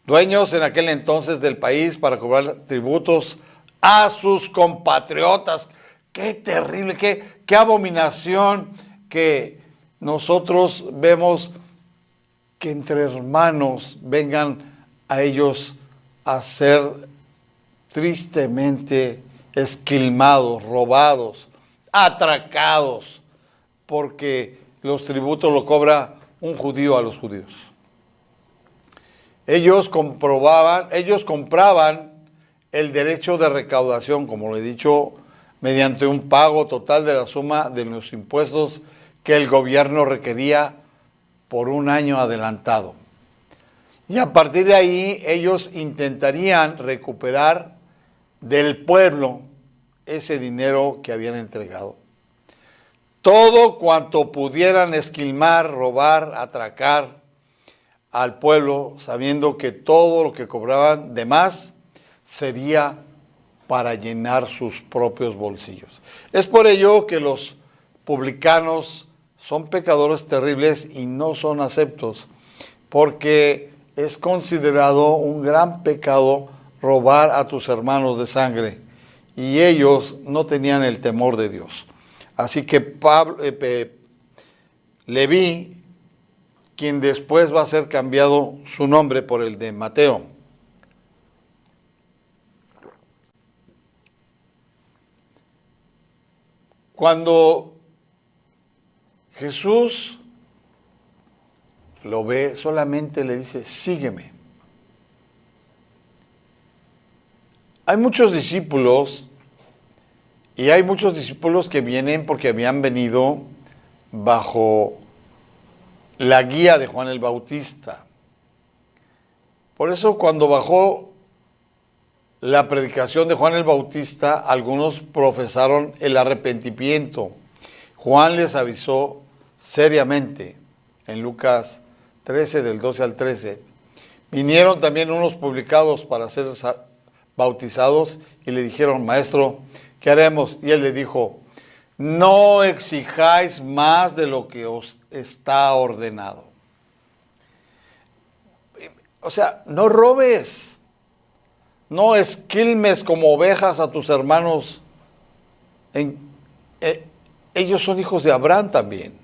dueños en aquel entonces del país para cobrar tributos a sus compatriotas. ¡Qué terrible, qué abominación que nosotros vemos que entre hermanos vengan a ellos a ser tristemente esquilmados, robados, atracados, porque los tributos lo cobra un judío a los judíos. Ellos compraban el derecho de recaudación, como lo he dicho, mediante un pago total de la suma de los impuestos que el gobierno requería por un año adelantado. Y a partir de ahí ellos intentarían recuperar del pueblo ese dinero que habían entregado. Todo cuanto pudieran esquilmar, robar, atracar al pueblo, sabiendo que todo lo que cobraban de más sería para llenar sus propios bolsillos. Es por ello que los publicanos son pecadores terribles y no son aceptos, porque es considerado un gran pecado robar a tus hermanos de sangre, y ellos no tenían el temor de Dios. Así que Leví, quien después va a ser cambiado su nombre por el de Mateo. Cuando Jesús lo ve, solamente le dice, sígueme. Hay muchos discípulos, y hay muchos discípulos que vienen porque habían venido bajo la guía de Juan el Bautista. Por eso cuando bajó la predicación de Juan el Bautista, algunos profesaron el arrepentimiento. Juan les avisó seriamente en Lucas 13, del 12 al 13. Vinieron también unos publicados para ser bautizados y le dijeron, maestro, ¿qué haremos? Y él le dijo, no exijáis más de lo que os está ordenado. O sea, no robes, no esquilmes como ovejas a tus hermanos. Ellos son hijos de Abraham también.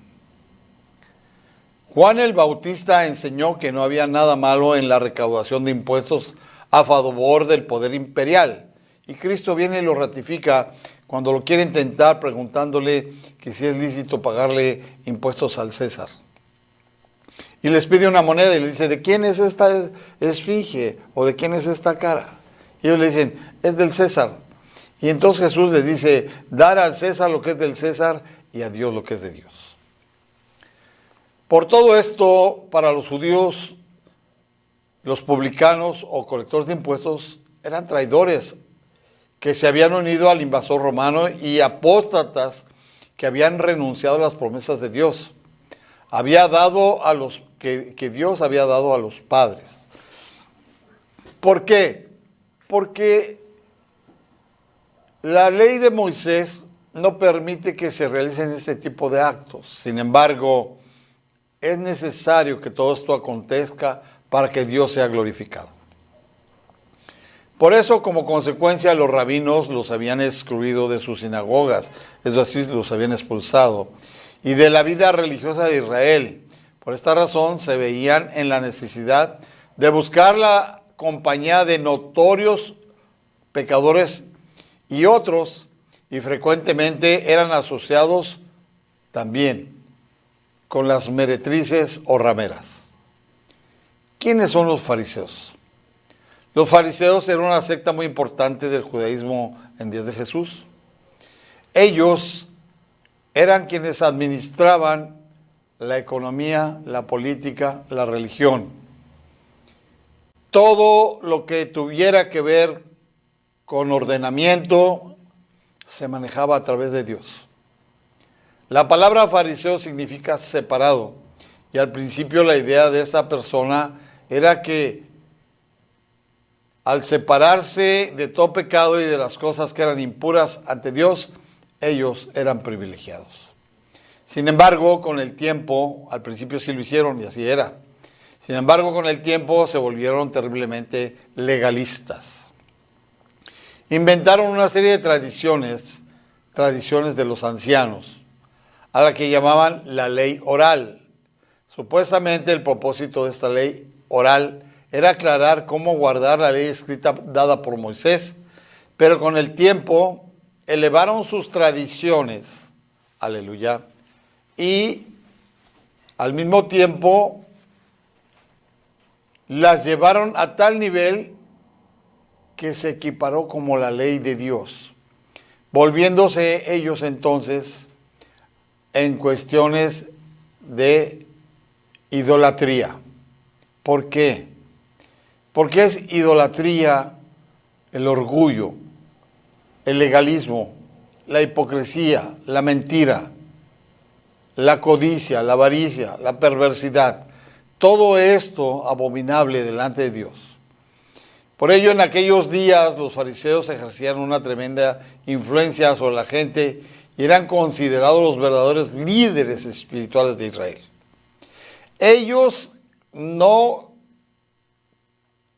Juan el Bautista enseñó que no había nada malo en la recaudación de impuestos a favor del poder imperial. Y Cristo viene y lo ratifica cuando lo quiere intentar preguntándole que si es lícito pagarle impuestos al César. Y les pide una moneda y le dice, ¿de quién es esta esfinge? ¿O de quién es esta cara? Y ellos le dicen, es del César. Y entonces Jesús les dice, dar al César lo que es del César y a Dios lo que es de Dios. Por todo esto, para los judíos, los publicanos o colectores de impuestos eran traidores que se habían unido al invasor romano y apóstatas que habían renunciado a las promesas de Dios. Había dado a los que Dios había dado a los padres. ¿Por qué? Porque la ley de Moisés no permite que se realicen este tipo de actos. Sin embargo, es necesario que todo esto acontezca para que Dios sea glorificado. Por eso, como consecuencia, los rabinos los habían excluido de sus sinagogas, es decir, los habían expulsado, y de la vida religiosa de Israel. Por esta razón, se veían en la necesidad de buscar la compañía de notorios pecadores y otros, y frecuentemente eran asociados también con las meretrices o rameras. ¿Quiénes son los fariseos? Los fariseos eran una secta muy importante del judaísmo en días de Jesús. Ellos eran quienes administraban la economía, la política, la religión. Todo lo que tuviera que ver con ordenamiento se manejaba a través de Dios. La palabra fariseo significa separado, y al principio la idea de esta persona era que al separarse de todo pecado y de las cosas que eran impuras ante Dios, ellos eran privilegiados. Sin embargo, con el tiempo, al principio sí lo hicieron y así era. Sin embargo, con el tiempo se volvieron terriblemente legalistas. Inventaron una serie de tradiciones de los ancianos, a la que llamaban la ley oral. Supuestamente el propósito de esta ley oral era aclarar cómo guardar la ley escrita dada por Moisés, pero con el tiempo elevaron sus tradiciones, aleluya, y al mismo tiempo las llevaron a tal nivel que se equiparó como la ley de Dios, volviéndose ellos entonces en cuestiones de idolatría. ¿Por qué? Porque es idolatría el orgullo, el legalismo, la hipocresía, la mentira, la codicia, la avaricia, la perversidad. Todo esto abominable delante de Dios. Por ello, en aquellos días los fariseos ejercían una tremenda influencia sobre la gente y eran considerados los verdaderos líderes espirituales de Israel. Ellos no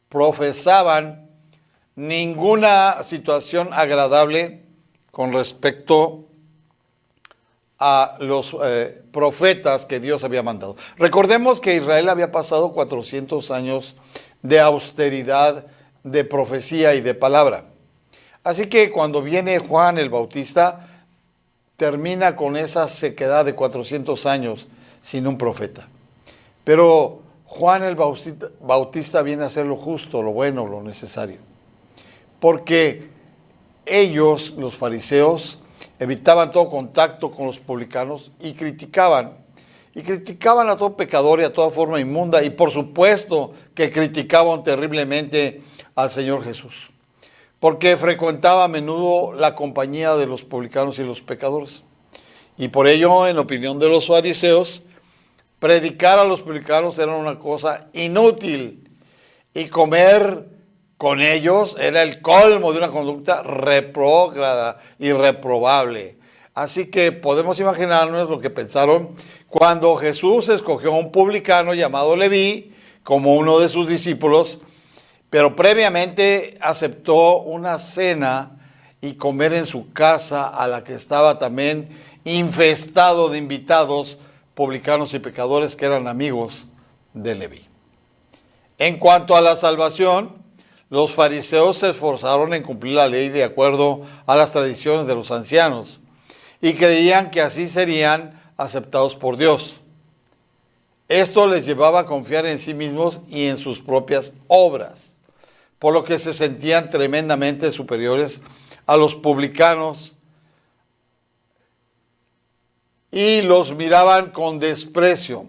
profesaban ninguna situación agradable con respecto a los profetas que Dios había mandado. Recordemos que Israel había pasado 400 años de austeridad, de profecía y de palabra. Así que cuando viene Juan el Bautista, termina con esa sequedad de 400 años sin un profeta. Pero Juan el Bautista viene a hacer lo justo, lo bueno, lo necesario. Porque ellos, los fariseos, evitaban todo contacto con los publicanos y criticaban a todo pecador y a toda forma inmunda, y por supuesto que criticaban terriblemente al Señor Jesús, porque frecuentaba a menudo la compañía de los publicanos y los pecadores. Y por ello, en opinión de los fariseos, predicar a los publicanos era una cosa inútil, y comer con ellos era el colmo de una conducta retrógrada y reprobable. Así que podemos imaginarnos lo que pensaron cuando Jesús escogió a un publicano llamado Leví como uno de sus discípulos, pero previamente aceptó una cena y comer en su casa, a la que estaba también infestado de invitados publicanos y pecadores que eran amigos de Leví. En cuanto a la salvación, los fariseos se esforzaron en cumplir la ley de acuerdo a las tradiciones de los ancianos y creían que así serían aceptados por Dios. Esto les llevaba a confiar en sí mismos y en sus propias obras, por lo que se sentían tremendamente superiores a los publicanos y los miraban con desprecio.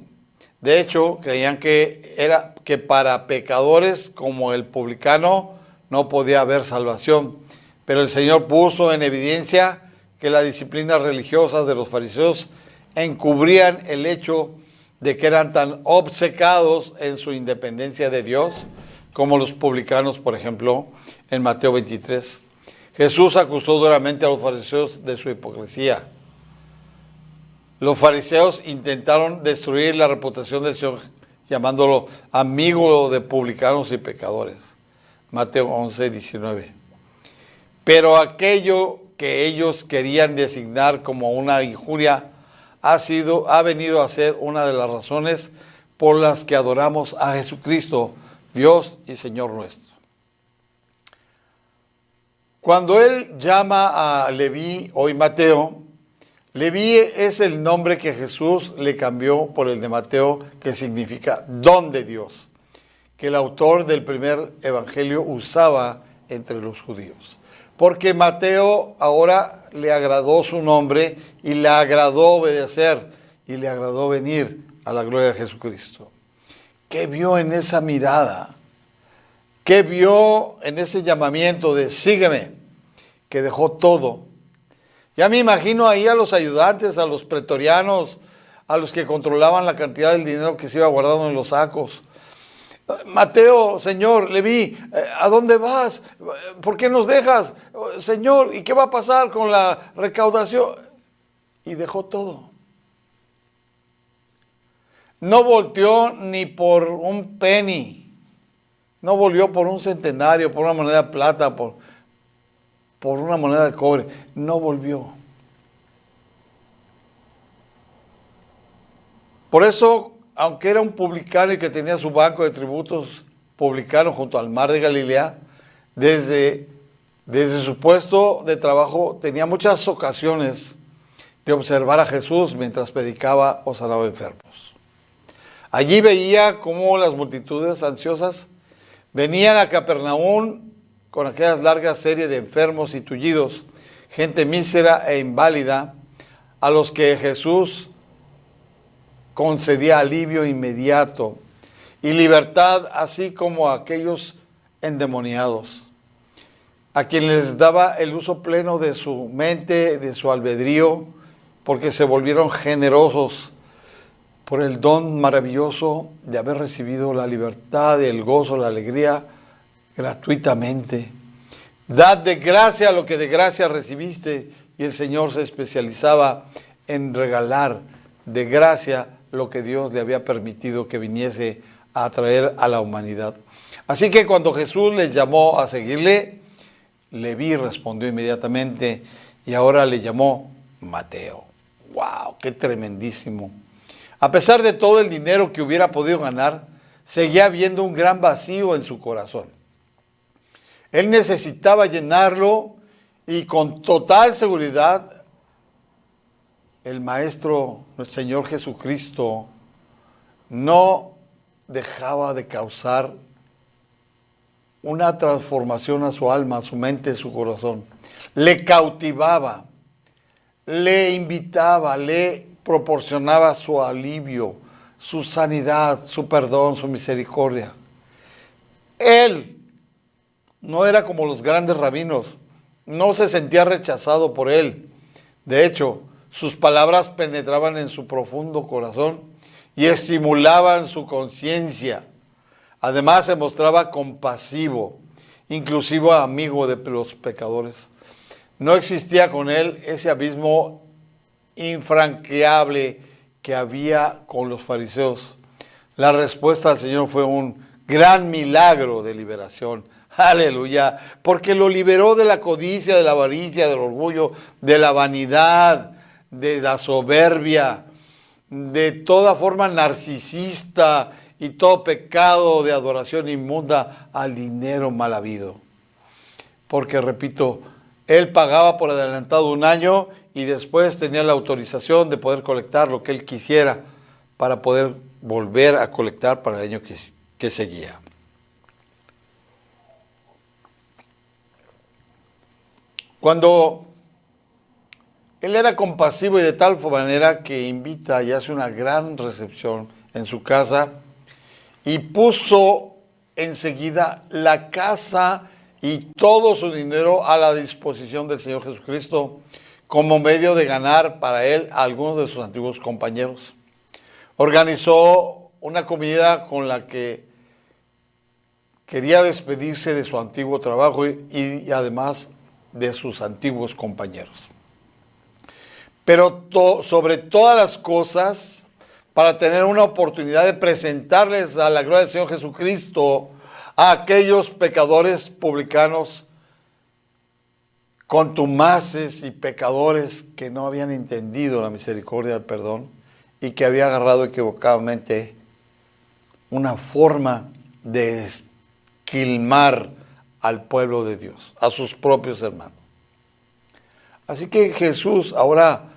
De hecho, creían que para pecadores como el publicano no podía haber salvación. Pero el Señor puso en evidencia que las disciplinas religiosas de los fariseos encubrían el hecho de que eran tan obcecados en su independencia de Dios como los publicanos, por ejemplo, en Mateo 23. Jesús acusó duramente a los fariseos de su hipocresía. Los fariseos intentaron destruir la reputación del Señor, llamándolo amigo de publicanos y pecadores. Mateo 11, 19. Pero aquello que ellos querían designar como una injuria ha venido a ser una de las razones por las que adoramos a Jesucristo, Dios y Señor nuestro. Cuando él llama a Leví, hoy Mateo, Leví es el nombre que Jesús le cambió por el de Mateo, que significa don de Dios, que el autor del primer evangelio usaba entre los judíos. porque Mateo ahora le agradó su nombre y le agradó obedecer y le agradó venir a la gloria de Jesucristo. ¿Qué vio en esa mirada? ¿Qué vio en ese llamamiento de sígueme? Que dejó todo. Ya me imagino ahí a los ayudantes, a los pretorianos, a los que controlaban la cantidad del dinero que se iba guardando en los sacos. Mateo, Señor, le vi, ¿a dónde vas? ¿Por qué nos dejas? Señor, ¿y qué va a pasar con la recaudación? Y dejó todo. No volteó ni por un penny, no volvió por un centenario, por una moneda de plata, por una moneda de cobre, no volvió. Por eso, aunque era un publicano y que tenía su banco de tributos publicano junto al mar de Galilea, desde su puesto de trabajo tenía muchas ocasiones de observar a Jesús mientras predicaba o sanaba enfermos. Allí veía cómo las multitudes ansiosas venían a Capernaum con aquellas largas series de enfermos y tullidos, gente mísera e inválida, a los que Jesús concedía alivio inmediato y libertad, así como a aquellos endemoniados, a quienes les daba el uso pleno de su mente, de su albedrío, porque se volvieron generosos por el don maravilloso de haber recibido la libertad, el gozo, la alegría gratuitamente. Dad de gracia lo que de gracia recibiste, y el Señor se especializaba en regalar de gracia lo que Dios le había permitido que viniese a traer a la humanidad. Así que cuando Jesús les llamó a seguirle, Leví respondió inmediatamente y ahora le llamó Mateo. ¡Wow! ¡Qué tremendísimo! A pesar de todo el dinero que hubiera podido ganar, seguía habiendo un gran vacío en su corazón. Él necesitaba llenarlo y con total seguridad el Maestro, el Señor Jesucristo, no dejaba de causar una transformación a su alma, a su mente, a su corazón. Le cautivaba, le invitaba, le proporcionaba su alivio, su sanidad, su perdón, su misericordia. Él no era como los grandes rabinos, no se sentía rechazado por él. De hecho, sus palabras penetraban en su profundo corazón y estimulaban su conciencia. Además, se mostraba compasivo, inclusive amigo de los pecadores. No existía con él ese abismo infranqueable que había con los fariseos. La respuesta al Señor fue un gran milagro de liberación. Aleluya, porque lo liberó de la codicia, de la avaricia, del orgullo, de la vanidad, de la soberbia, de toda forma narcisista y todo pecado de adoración inmunda al dinero mal habido. Porque, repito, él pagaba por adelantado un año y después tenía la autorización de poder colectar lo que él quisiera para poder volver a colectar para el año que seguía. Cuando él era compasivo y de tal manera que invita y hace una gran recepción en su casa y puso enseguida la casa y todo su dinero a la disposición del Señor Jesucristo como medio de ganar para él a algunos de sus antiguos compañeros. Organizó una comida con la que quería despedirse de su antiguo trabajo y además de sus antiguos compañeros. Pero sobre todas las cosas, para tener una oportunidad de presentarles a la gloria del Señor Jesucristo a aquellos pecadores publicanos contumaces y pecadores que no habían entendido la misericordia del perdón y que había agarrado equivocadamente una forma de esquilmar al pueblo de Dios, a sus propios hermanos. Así que Jesús ahora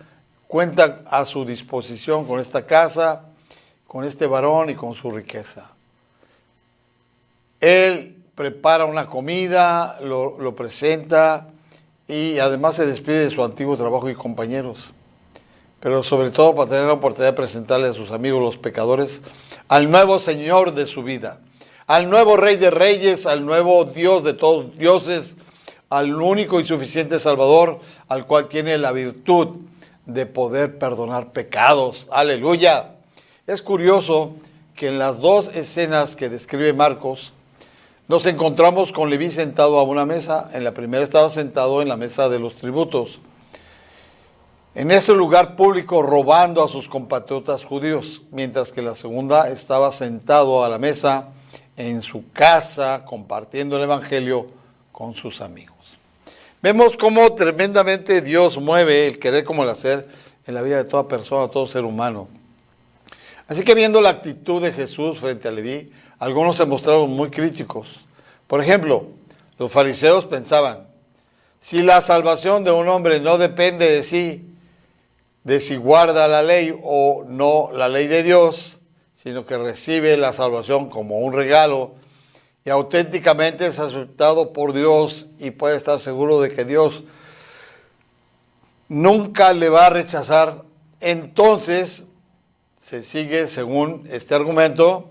cuenta a su disposición con esta casa, con este varón y con su riqueza. Él prepara una comida, lo presenta y además se despide de su antiguo trabajo y compañeros. Pero sobre todo para tener la oportunidad de presentarle a sus amigos los pecadores al nuevo Señor de su vida, al nuevo Rey de Reyes, al nuevo Dios de todos dioses, al único y suficiente Salvador, al cual tiene la virtud de poder perdonar pecados. ¡Aleluya! Es curioso que en las dos escenas que describe Marcos, nos encontramos con Leví sentado a una mesa. En la primera estaba sentado en la mesa de los tributos, en ese lugar público robando a sus compatriotas judíos, mientras que la segunda estaba sentado a la mesa en su casa compartiendo el evangelio con sus amigos. Vemos cómo tremendamente Dios mueve el querer como el hacer en la vida de toda persona, todo ser humano. Así que viendo la actitud de Jesús frente a Leví, algunos se mostraron muy críticos. Por ejemplo, los fariseos pensaban, si la salvación de un hombre no depende de si guarda la ley o no la ley de Dios, sino que recibe la salvación como un regalo y auténticamente es aceptado por Dios y puede estar seguro de que Dios nunca le va a rechazar, entonces se sigue, según este argumento,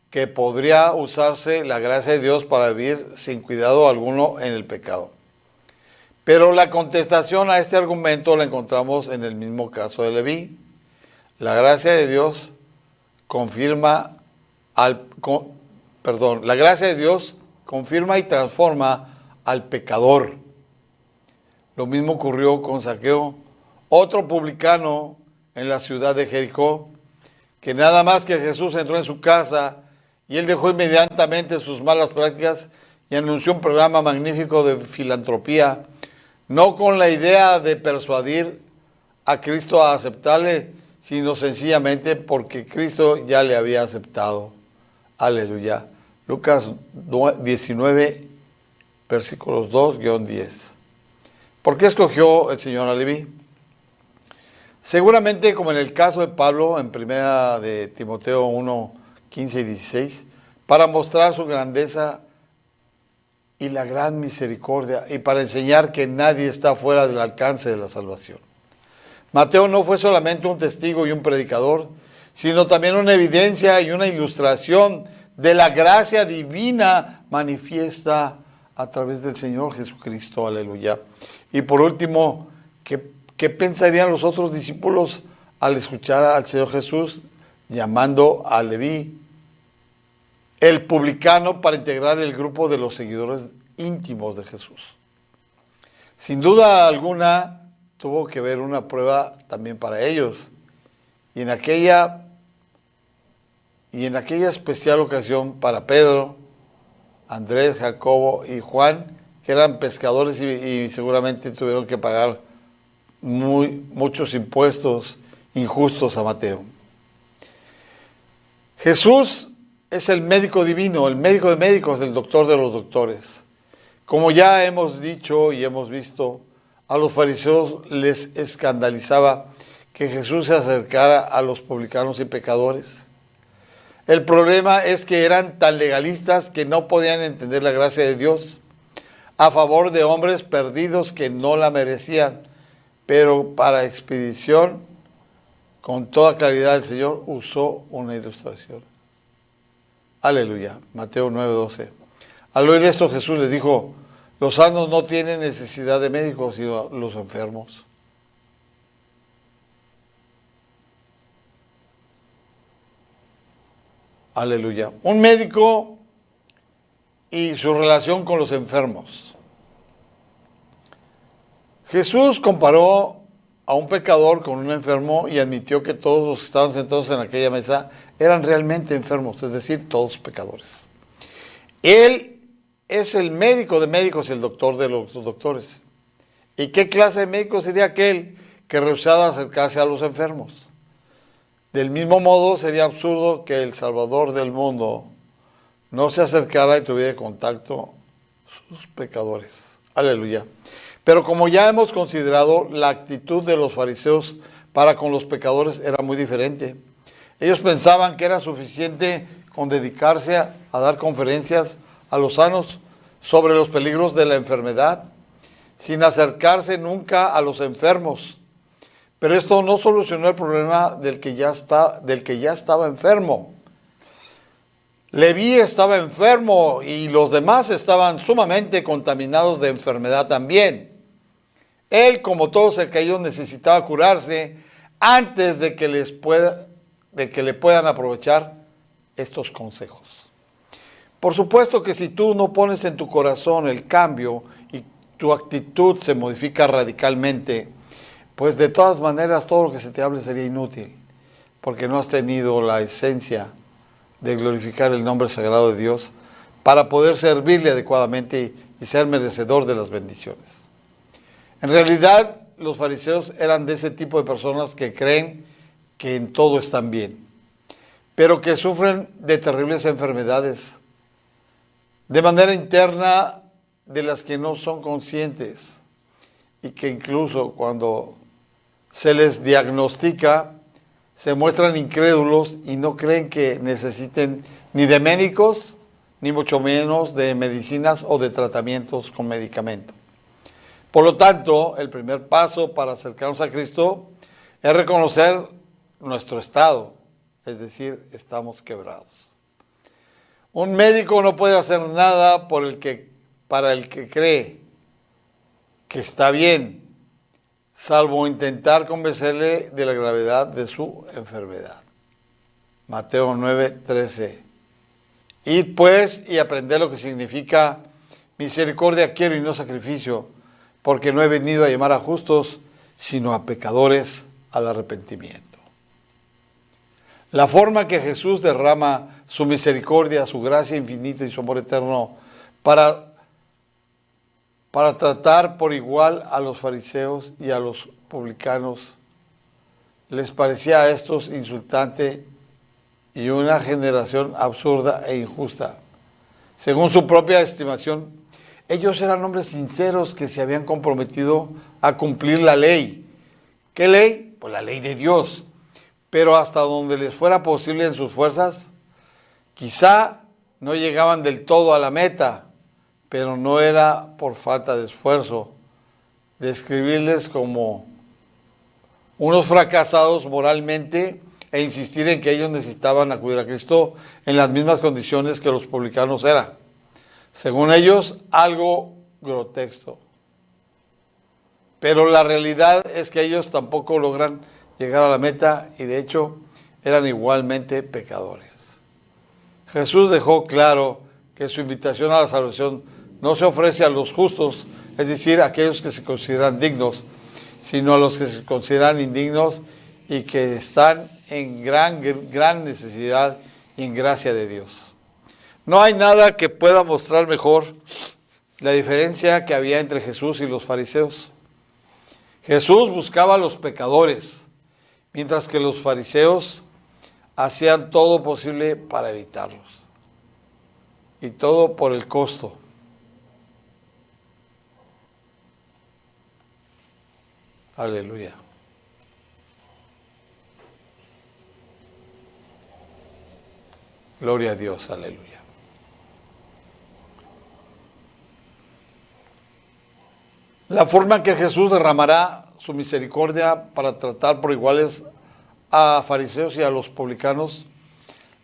que podría usarse la gracia de Dios para vivir sin cuidado alguno en el pecado. Pero la contestación a este argumento la encontramos en el mismo caso de Leví. La gracia de Dios la gracia de Dios confirma y transforma al pecador. Lo mismo ocurrió con Zaqueo, otro publicano en la ciudad de Jericó, que nada más que Jesús entró en su casa y él dejó inmediatamente sus malas prácticas y anunció un programa magnífico de filantropía, no con la idea de persuadir a Cristo a aceptarle, sino sencillamente porque Cristo ya le había aceptado. Aleluya. Lucas 19, versículos 2-10. ¿Por qué escogió el Señor a Leví? Seguramente, como en el caso de Pablo, en 1 de Timoteo 1, 15 y 16, para mostrar su grandeza y la gran misericordia, y para enseñar que nadie está fuera del alcance de la salvación. Mateo no fue solamente un testigo y un predicador, sino también una evidencia y una ilustración de la gracia divina manifiesta a través del Señor Jesucristo. Aleluya. Y por último, ¿qué pensarían los otros discípulos al escuchar al Señor Jesús llamando a Leví, el publicano, para integrar el grupo de los seguidores íntimos de Jesús? Sin duda alguna, tuvo que haber una prueba también para ellos. Y en aquella especial ocasión para Pedro, Andrés, Jacobo y Juan, que eran pescadores y seguramente tuvieron que pagar muchos impuestos injustos a Mateo. Jesús es el médico divino, el médico de médicos, el doctor de los doctores. Como ya hemos dicho y hemos visto, a los fariseos les escandalizaba que Jesús se acercara a los publicanos y pecadores. El problema es que eran tan legalistas que no podían entender la gracia de Dios a favor de hombres perdidos que no la merecían. Pero para expedición, con toda claridad, el Señor usó una ilustración. Aleluya. Mateo 9:12. Al oír esto, Jesús les dijo, los sanos no tienen necesidad de médicos, sino los enfermos. Aleluya. Un médico y su relación con los enfermos. Jesús comparó a un pecador con un enfermo y admitió que todos los que estaban sentados en aquella mesa eran realmente enfermos, es decir, todos pecadores. Él es el médico de médicos y el doctor de los doctores. ¿Y qué clase de médico sería aquel que rehusara acercarse a los enfermos? Del mismo modo, sería absurdo que el Salvador del mundo no se acercara y tuviera contacto con sus pecadores. Aleluya. Pero como ya hemos considerado, la actitud de los fariseos para con los pecadores era muy diferente. Ellos pensaban que era suficiente con dedicarse a dar conferencias a los sanos sobre los peligros de la enfermedad, sin acercarse nunca a los enfermos. Pero esto no solucionó el problema del que ya estaba enfermo. Leví estaba enfermo y los demás estaban sumamente contaminados de enfermedad también. Él, como todos aquellos, necesitaba curarse antes de que le puedan aprovechar estos consejos. Por supuesto que si tú no pones en tu corazón el cambio y tu actitud se modifica radicalmente, pues de todas maneras todo lo que se te hable sería inútil, porque no has tenido la esencia de glorificar el nombre sagrado de Dios para poder servirle adecuadamente y ser merecedor de las bendiciones. En realidad, los fariseos eran de ese tipo de personas que creen que en todo están bien, pero que sufren de terribles enfermedades de manera interna de las que no son conscientes y que incluso cuando se les diagnostica se muestran incrédulos y no creen que necesiten ni de médicos ni mucho menos de medicinas o de tratamientos con medicamento. Por lo tanto, el primer paso para acercarnos a Cristo es reconocer nuestro estado, es decir, estamos quebrados. Un médico no puede hacer nada para el que cree que está bien, salvo intentar convencerle de la gravedad de su enfermedad. Mateo 9:13. Id pues y aprended lo que significa misericordia quiero y no sacrificio, porque no he venido a llamar a justos, sino a pecadores al arrepentimiento. La forma que Jesús derrama su misericordia, su gracia infinita y su amor eterno para tratar por igual a los fariseos y a los publicanos, les parecía a estos insultante y una generación absurda e injusta. Según su propia estimación, ellos eran hombres sinceros que se habían comprometido a cumplir la ley. ¿Qué ley? Pues la ley de Dios. Pero hasta donde les fuera posible en sus fuerzas, quizá no llegaban del todo a la meta, pero no era por falta de esfuerzo. Describirles como unos fracasados moralmente e insistir en que ellos necesitaban acudir a Cristo en las mismas condiciones que los publicanos eran. Según ellos, algo grotesco. Pero la realidad es que ellos tampoco logran llegar a la meta y de hecho eran igualmente pecadores. Jesús dejó claro que su invitación a la salvación no se ofrece a los justos, es decir, a aquellos que se consideran dignos, sino a los que se consideran indignos y que están en gran necesidad y en gracia de Dios. No hay nada que pueda mostrar mejor la diferencia que había entre Jesús y los fariseos. Jesús buscaba a los pecadores, mientras que los fariseos hacían todo posible para evitarlos. Y todo por el costo. Aleluya. Gloria a Dios, aleluya. La forma en que Jesús derramará su misericordia para tratar por iguales a fariseos y a los publicanos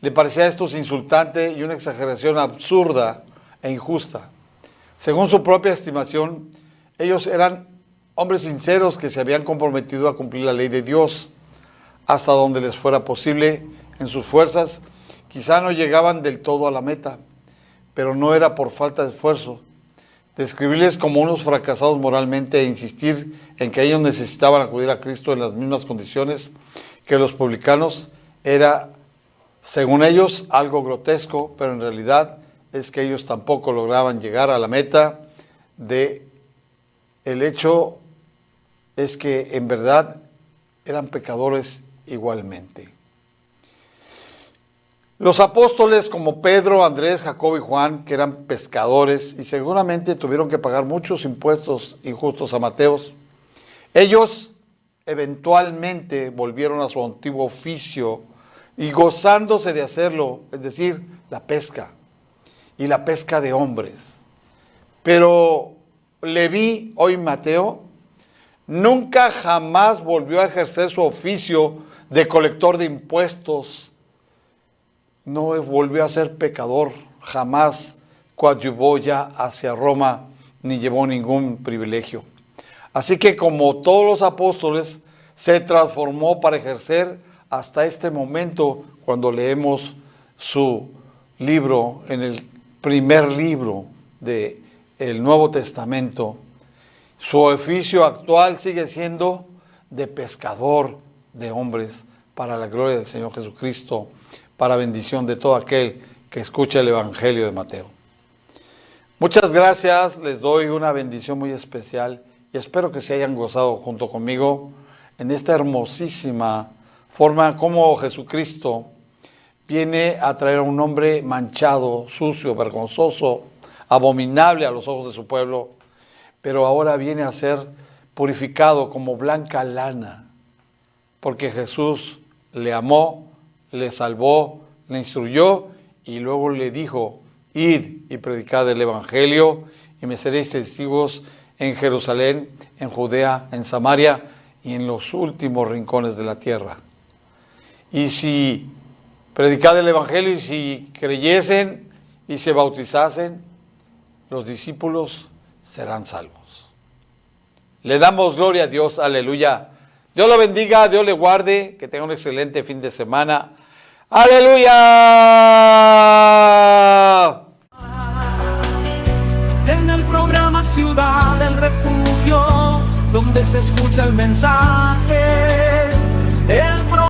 le parecía a estos insultante y una exageración absurda e injusta. Según su propia estimación, ellos eran hombres sinceros que se habían comprometido a cumplir la ley de Dios hasta donde les fuera posible en sus fuerzas. Quizá no llegaban del todo a la meta, pero no era por falta de esfuerzo. Describirles como unos fracasados moralmente e insistir en que ellos necesitaban acudir a Cristo en las mismas condiciones que los publicanos era, según ellos, algo grotesco, pero en realidad es que ellos tampoco lograban llegar a la meta. El hecho es que en verdad eran pecadores igualmente. Los apóstoles como Pedro, Andrés, Jacobo y Juan, que eran pescadores y seguramente tuvieron que pagar muchos impuestos injustos a Mateos, ellos eventualmente volvieron a su antiguo oficio y gozándose de hacerlo, es decir, la pesca y la pesca de hombres. Pero Leví, hoy Mateo, nunca jamás volvió a ejercer su oficio de colector de impuestos. No volvió a ser pecador, jamás coadyuvó ya hacia Roma, ni llevó ningún privilegio. Así que como todos los apóstoles, se transformó para ejercer hasta este momento, cuando leemos su libro, en el primer libro del Nuevo Testamento. Su oficio actual sigue siendo de pescador de hombres, para la gloria del Señor Jesucristo, para bendición de todo aquel que escucha el Evangelio de Mateo. Muchas gracias, les doy una bendición muy especial y espero que se hayan gozado junto conmigo en esta hermosísima forma como Jesucristo viene a traer a un hombre manchado, sucio, vergonzoso, abominable a los ojos de su pueblo, pero ahora viene a ser purificado como blanca lana, porque Jesús le amó, le salvó, le instruyó y luego le dijo: id y predicad el Evangelio y me seréis testigos en Jerusalén, en Judea, en Samaria y en los últimos rincones de la tierra. Y si predicad el Evangelio y si creyesen y se bautizasen, los discípulos serán salvos. Le damos gloria a Dios, aleluya. Dios lo bendiga, Dios le guarde, que tenga un excelente fin de semana. ¡Aleluya! En el programa Ciudad del Refugio, donde se escucha el mensaje